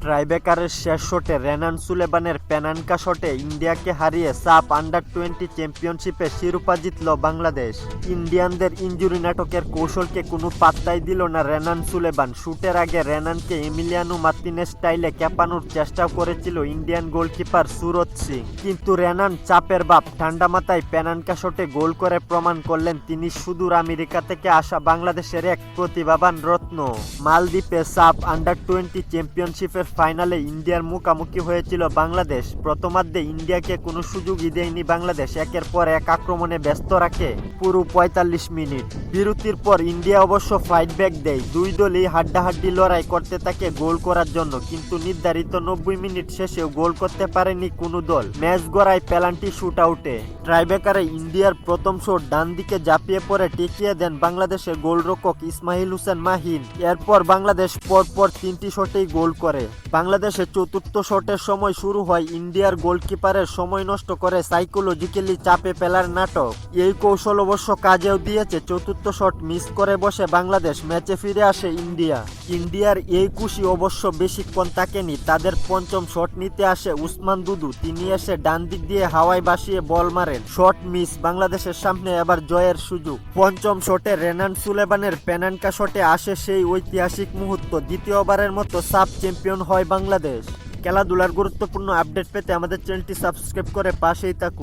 ট্রাইবেকারের শেষ শটে রেনান সুলেমানের পেনাল্টি শটে ইন্ডিয়াকে হারিয়ে সাফ আন্ডার-20 চ্যাম্পিয়নশিপে শিরোপা জিতল বাংলাদেশ। ইন্ডিয়ানদের ইনজুরি নাটকের কৌশলকে কোনো পাত্তাই দিল না রেনান সুলেমান। শুটের আগে রেনানকে এমিলিয়ানো মার্তিনেজ স্টাইলে ক্যাপানোর চেষ্টাও করেছিল ইন্ডিয়ান গোলকিপার সুরজ সিং, কিন্তু রেনান চাপের বাপ ঠান্ডা মাথায় পেনাল্টি শটে গোল করে প্রমাণ করলেন তিনি সুদূর আমেরিকা থেকে আসা বাংলাদেশের এক প্রতিভাবান রত্ন। মালদ্বীপে সাফ আন্ডার-20 চ্যাম্পিয়নশিপের ফাইনালে ইন্ডিয়ার মুখোমুখি হয়েছিল বাংলাদেশ। প্রথমার্ধে ইন্ডিয়াকে কোনো সুযোগই দেয়নি বাংলাদেশ, একের পর এক আক্রমণে ব্যস্ত রাখে পুরো ৪৫ মিনিট। বিরতির পর ইন্ডিয়া অবশ্য ফাইট ব্যাক দেয়। দুই দলই হাড্ডাহাড্ডি লড়াই করতে থাকে গোল করার জন্য, কিন্তু নির্ধারিত ৯০ মিনিট শেষেও গোল করতে পারেনি কোনো দল। ম্যাচ গড়ায় পেনাল্টি শুট আউটে। ট্রাইবেকারে ইন্ডিয়ার প্রথম শট ডান দিকে ঝাঁপিয়ে পড়ে টিকিয়ে দেন বাংলাদেশের গোলরক্ষক ইসমাইল হোসেন মাহিন। এরপর বাংলাদেশ পরপর ৩টি শটেই গোল করে। বাংলাদেশের চতুর্থ শটের সময় শুরু হয় ইন্ডিয়ার গোলকিপারের সময় নষ্ট করে সাইকোলজিক্যালি চাপে ফেলার নাটক। এই কৌশল অবশ্য কাজেও দিয়েছে। চতুর্থ শট মিস করে বসে বাংলাদেশ, ম্যাচে ফিরে আসে ইন্ডিয়া। ইন্ডিয়ার এই খুশি অবশ্য বেশিক্ষণ থাকেনি। তাদের পঞ্চম শট নিতে আসে উসমান দুদু। তিনি এসে ডান দিক দিয়ে হাওয়ায় ভাসিয়ে বল মারেন, শট মিস। বাংলাদেশের সামনে এবার জয়ের সুযোগ। পঞ্চম শটে রেনান সুলেমানের পেনাল্টি শটে আসে সেই ঐতিহাসিক মুহূর্ত। দ্বিতীয়বারের মতো সাফ চ্যাম্পিয়ন হয় বাংলাদেশ। খেলাধুলার গুরুত্বপূর্ণ আপডেট পেতে আমাদের চ্যানেলটি সাবস্ক্রাইব করে পাশেই থাকুন।